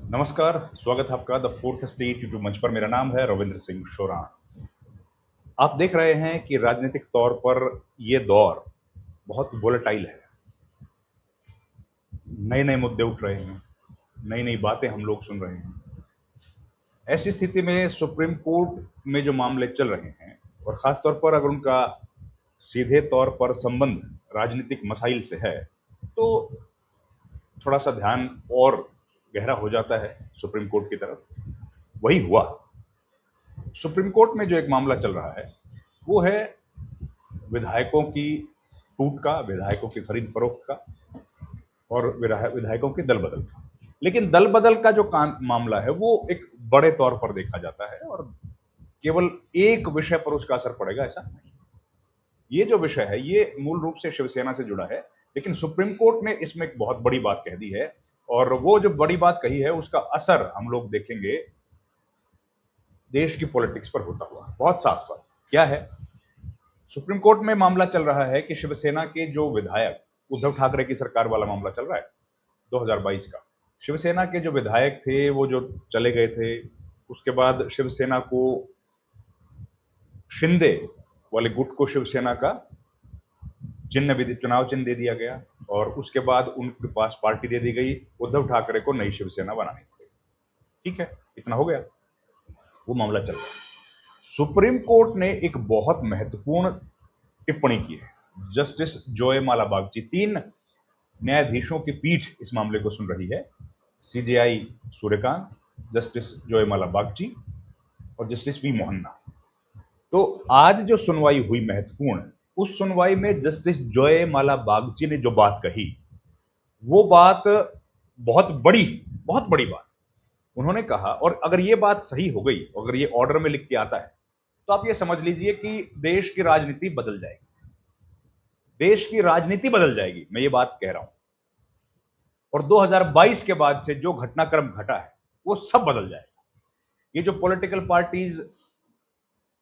नमस्कार, स्वागत है आपका द फोर्थ स्टेट यूट्यूब मंच पर। मेरा नाम है रविंद्र सिंह शोरान। आप देख रहे हैं कि राजनीतिक तौर पर ये दौर बहुत वोलेटाइल है। नए नए मुद्दे उठ रहे हैं, नई नई बातें हम लोग सुन रहे हैं। ऐसी स्थिति में सुप्रीम कोर्ट में जो मामले चल रहे हैं, और ख़ास तौर पर अगर उनका सीधे तौर पर संबंध राजनीतिक मसाइल से है, तो थोड़ा सा ध्यान और गहरा हो जाता है सुप्रीम कोर्ट की तरफ। वही हुआ। सुप्रीम कोर्ट में जो एक मामला चल रहा है वो है विधायकों की टूट का, विधायकों की खरीद फरोख्त का, और विधायकों के दल बदल का। लेकिन दल बदल का जो मामला है वो एक बड़े तौर पर देखा जाता है, और केवल एक विषय पर उसका असर पड़ेगा ऐसा नहीं। ये जो विषय है ये मूल रूप से शिवसेना से जुड़ा है, लेकिन सुप्रीम कोर्ट ने इसमें एक बहुत बड़ी बात कह दी है, और वो जो बड़ी बात कही है उसका असर हम लोग देखेंगे देश की पॉलिटिक्स पर होता हुआ बहुत साफ तौर। क्या है? सुप्रीम कोर्ट में मामला चल रहा है कि शिवसेना के जो विधायक, उद्धव ठाकरे की सरकार वाला मामला चल रहा है 2022 का। शिवसेना के जो विधायक थे वो जो चले गए थे, उसके बाद शिवसेना को शिंदे वाले गुट को शिवसेना का चिन्ह भी, चुनाव चिन्ह दे दिया गया, और उसके बाद उनके पास पार्टी दे दी गई। उद्धव ठाकरे को नई शिवसेना बनानी पड़ी। ठीक है, इतना हो गया, वो मामला चल रहा है। सुप्रीम कोर्ट ने एक बहुत महत्वपूर्ण टिप्पणी की है। जस्टिस जोयमाला बागची, 3 न्यायाधीशों की पीठ इस मामले को सुन रही है। सीजेआई सूर्यकांत, जस्टिस जोयमाला बागची और जस्टिस वी मोहन्ना। तो आज जो सुनवाई हुई महत्वपूर्ण, उस सुनवाई में जस्टिस जोयमाला बागची ने जो बात कही, वो बात बहुत बड़ी बात उन्होंने कहा। और अगर ये बात सही हो गई, अगर ये ऑर्डर में लिख के आता है, तो आप ये समझ लीजिए कि देश की राजनीति बदल जाएगी। देश की राजनीति बदल जाएगी, मैं ये बात कह रहा हूं। और 2022 के बाद से जो घटनाक्रम घटा है वो सब बदल जाएगा। ये जो पॉलिटिकल पार्टीज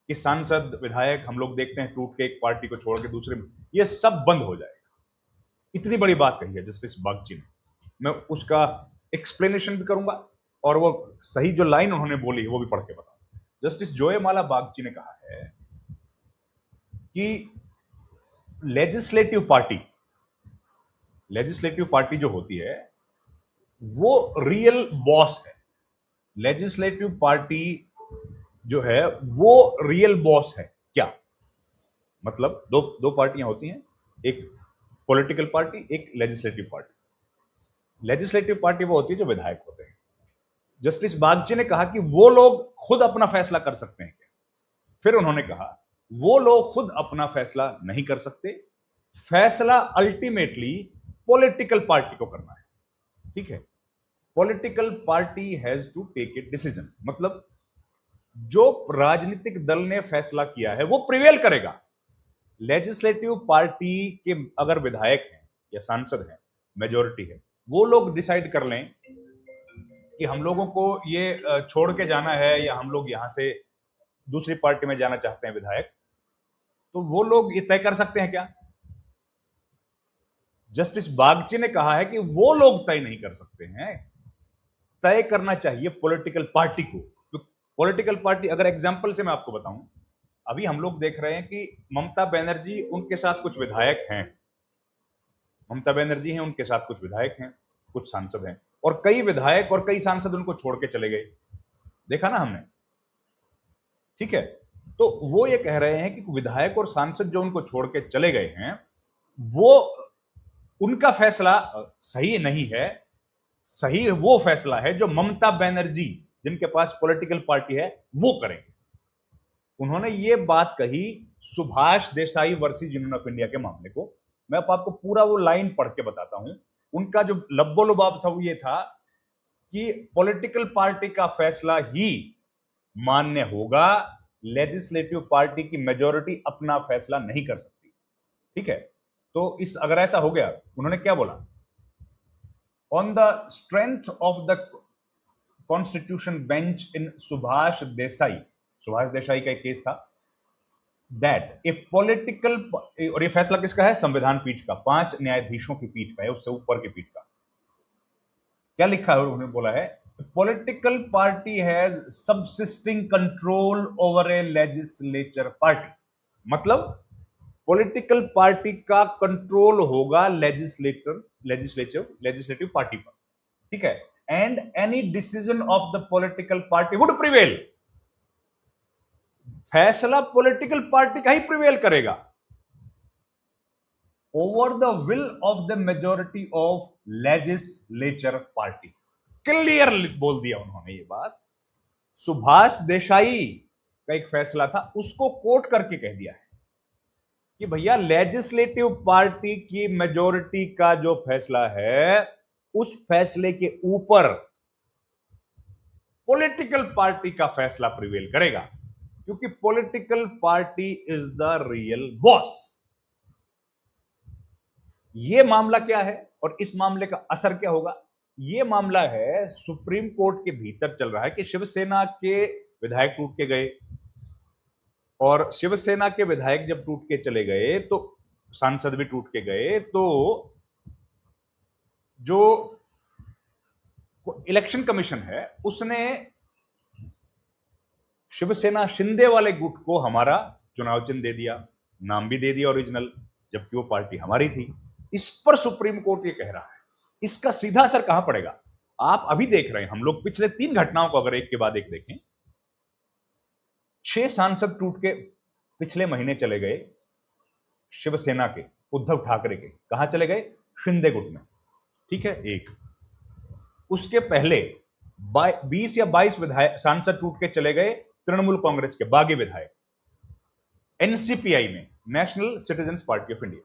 के सांसद विधायक हम लोग देखते हैं टूट के एक पार्टी को छोड़ के दूसरे में, ये सब बंद हो जाएगा। इतनी बड़ी बात कही है जस्टिस बागची ने। मैं उसका एक्सप्लेनेशन भी करूंगा, और वो सही जो लाइन उन्होंने बोली वो भी पढ़ के बताऊंगा। जस्टिस जोयमाला बागची ने कहा है कि लेजिस्लेटिव पार्टी जो होती है वो रियल बॉस है। लेजिस्लेटिव पार्टी जो है वो रियल बॉस है। क्या मतलब? दो पार्टियां होती हैं, एक पॉलिटिकल पार्टी, एक लेजिस्लेटिव पार्टी। लेजिस्लेटिव पार्टी वो होती है जो विधायक होते हैं। जस्टिस बागची ने कहा कि वो लोग खुद अपना फैसला कर सकते हैं क्या? फिर उन्होंने कहा वो लोग खुद अपना फैसला नहीं कर सकते, फैसला अल्टीमेटली पॉलिटिकल पार्टी को करना है। ठीक है, political party has to take a decision. मतलब जो राजनीतिक दल ने फैसला किया है वो प्रिवेल करेगा। लेजिस्लेटिव पार्टी के अगर विधायक हैं या सांसद हैं, मेजोरिटी है, वो लोग डिसाइड कर लें कि हम लोगों को ये छोड़ के जाना है, या हम लोग यहां से दूसरी पार्टी में जाना चाहते हैं विधायक, तो वो लोग ये तय कर सकते हैं क्या? जस्टिस बागची ने कहा है कि वो लोग तय नहीं कर सकते हैं, तय करना चाहिए पॉलिटिकल पार्टी को। तो पॉलिटिकल पार्टी, अगर एग्जांपल से मैं आपको बताऊं, अभी हम लोग देख रहे हैं कि ममता बनर्जी, उनके साथ कुछ विधायक हैं, ममता बनर्जी हैं, उनके साथ कुछ विधायक हैं, कुछ सांसद हैं, और कई विधायक और कई सांसद उनको छोड़ के चले गए। देखा ना हमने? ठीक है, तो वो ये कह रहे हैं कि विधायक और सांसद जो उनको छोड़ के चले गए हैं, वो उनका फैसला सही नहीं है। सही वो फैसला है जो ममता बनर्जी, जिनके पास पॉलिटिकल पार्टी है, वो करेंगे। उन्होंने ये बात कही Subhash Desai versus union of India के मामले को। मैं आपको पूरा वो लाइन पढ़ के बताता हूं। उनका जो लब्बो लुबाब था वो ये था कि पॉलिटिकल पार्टी का फैसला ही मान्य होगा, लेजिस्लेटिव पार्टी की मेजोरिटी अपना फैसला नहीं कर सकती। ठीक है, तो इस अगर ऐसा हो गया, उन्होंने क्या बोला, on the strength of the constitution bench in Subhash Desai का एक केस था, दैट ए पॉलिटिकल, और ये फैसला किसका है? संविधान पीठ का, 5 न्यायाधीशों की पीठ का है, उससे ऊपर की पीठ का। क्या लिखा है? उन्होंने बोला है political party has subsisting control over A legislature party, मतलब पॉलिटिकल पार्टी का कंट्रोल होगा लेजिस्लेटिव पार्टी पर, ठीक है। And any decision of the political party would prevail, फैसला पॉलिटिकल पार्टी का ही प्रिवेल करेगा over the will of the majority of legislature party. Clear बोल दिया उन्होंने ये बात। सुभाष देसाई का एक फैसला था, उसको कोट करके कह दिया है कि भैया लेजिस्लेटिव पार्टी की मेजोरिटी का जो फैसला है उस फैसले के ऊपर पॉलिटिकल पार्टी का फैसला प्रिवेल करेगा, क्योंकि political party is the real boss. यह मामला क्या है और इस मामले का असर क्या होगा? यह मामला है सुप्रीम कोर्ट के भीतर चल रहा है कि शिवसेना के विधायक टूट के गए, और शिवसेना के विधायक जब टूट के चले गए तो सांसद भी टूट के गए, तो जो इलेक्शन कमीशन है उसने शिवसेना शिंदे वाले गुट को हमारा चुनाव चिन्ह दे दिया, नाम भी दे दिया ओरिजिनल, जबकि वो पार्टी हमारी थी। इस पर सुप्रीम कोर्ट ये कह रहा है, इसका सीधा असर कहां पड़ेगा? आप अभी देख रहे हैं, हम लोग पिछले 3 घटनाओं को अगर एक के बाद एक देखें, 6 सांसद टूट के पिछले महीने चले गए शिवसेना के, उद्धव ठाकरे के। कहां चले गए? शिंदे गुट में, ठीक है। एक उसके पहले 20 या 22 विधायक सांसद टूट के चले गए तृणमूल कांग्रेस के बागी विधायक एनसीपीआई में, national citizens party of India,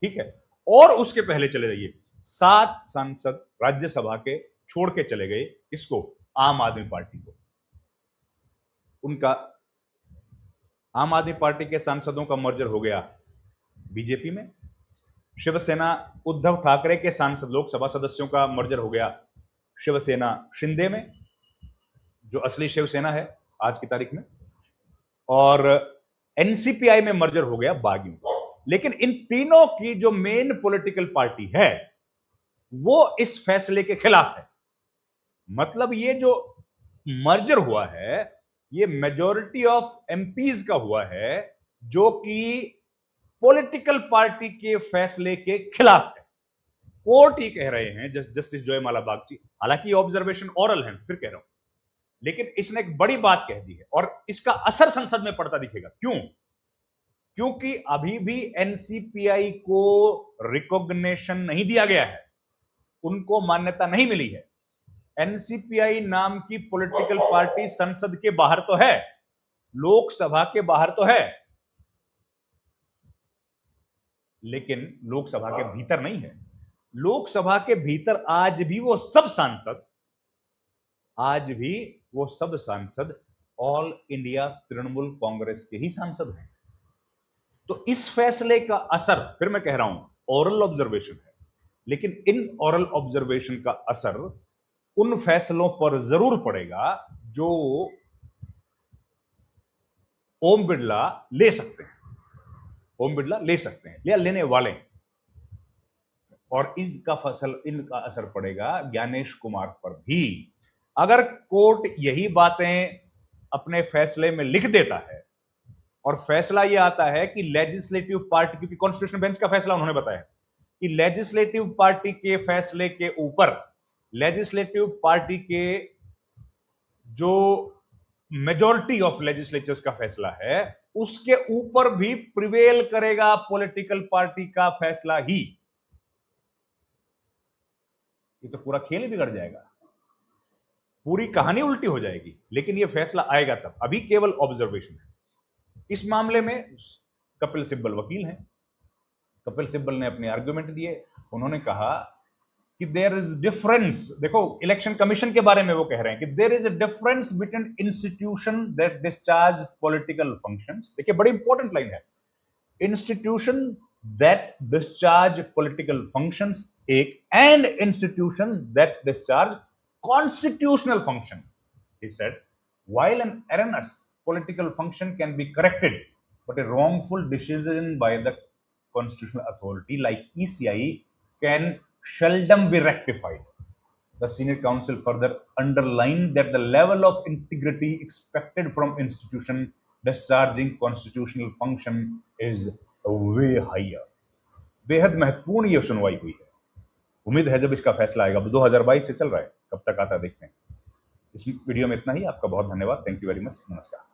ठीक है। और उसके पहले चले जाइए 7 सांसद राज्यसभा के छोड़ के चले गए, इसको आम आदमी पार्टी को। उनका आम आदमी पार्टी के सांसदों का मर्जर हो गया बीजेपी में। शिवसेना उद्धव ठाकरे के सांसद लोकसभा सदस्यों का मर्जर हो गया शिवसेना शिंदे में, जो असली शिवसेना है आज की तारीख में, और एनसीपीआई में मर्जर हो गया बागी में। लेकिन इन तीनों की जो मेन पॉलिटिकल पार्टी है वो इस फैसले के खिलाफ है। मतलब ये जो मर्जर हुआ है ये मेजॉरिटी ऑफ एमपीज का हुआ है, जो कि पॉलिटिकल पार्टी के फैसले के खिलाफ है। कोर्ट ही कह रहे हैं, जस्टिस जयमाला बागची, हालांकि ऑब्जर्वेशन ओरल है, फिर कह रहा हूं, लेकिन इसने एक बड़ी बात कह दी है और इसका असर संसद में पड़ता दिखेगा। क्यों? क्योंकि अभी भी एनसीपीआई को रिकॉग्निशन नहीं दिया गया है, उनको मान्यता नहीं मिली है। एनसीपीआई नाम की पॉलिटिकल पार्टी संसद के बाहर तो है, लोकसभा के बाहर तो है, लेकिन लोकसभा के भीतर नहीं है। लोकसभा के भीतर आज भी वो सब सांसद ऑल इंडिया तृणमूल कांग्रेस के ही सांसद हैं। तो इस फैसले का असर, फिर मैं कह रहा हूं, ओरल ऑब्जर्वेशन है, लेकिन इन ओरल ऑब्जर्वेशन का असर उन फैसलों पर जरूर पड़ेगा जो ओम बिरला ले सकते हैं, या लेने वाले हैं। और इनका असर पड़ेगा ज्ञानेश कुमार पर भी। अगर कोर्ट यही बातें अपने फैसले में लिख देता है और फैसला यह आता है कि लेजिस्लेटिव पार्टी, क्योंकि कॉन्स्टिट्यूशनल बेंच का फैसला उन्होंने बताया कि लेजिस्लेटिव पार्टी के फैसले के ऊपर लेजिस्लेटिव पार्टी के जो मेजॉरिटी ऑफ लेजिस्लेचर्स का फैसला है उसके ऊपर भी प्रिवेल करेगा पॉलिटिकल पार्टी का फैसला ही, ये तो पूरा खेल ही बिगड़ जाएगा, पूरी कहानी उल्टी हो जाएगी। लेकिन ये फैसला आएगा तब, अभी केवल ऑब्जर्वेशन है। इस मामले में कपिल सिब्बल वकील हैं। कपिल सिब्बल ने अपने आर्गुमेंट दिए। उन्होंने कहा कि देयर इज डिफरेंस, देखो इलेक्शन कमीशन के बारे में वो कह रहे हैं कि there is a difference between institution that discharge political functions. देखिए बड़ी इंपॉर्टेंट लाइन है, institution that discharge political functions एक, and institution that discharge constitutional functions. He said, while an erroneous political function can be corrected, but a wrongful decision by the constitutional authority like ECI can seldom be rectified. The senior counsel further underlined that the level of integrity expected from institution discharging constitutional function is way higher. बेहद महत्वपूर्ण ये सुनवाई हुई है। उम्मीद है जब इसका फैसला आएगा, 2022 से चल रहा है, कब तक आता देखते हैं। इस वीडियो में इतना ही। आपका बहुत धन्यवाद। Thank you very much. नमस्कार।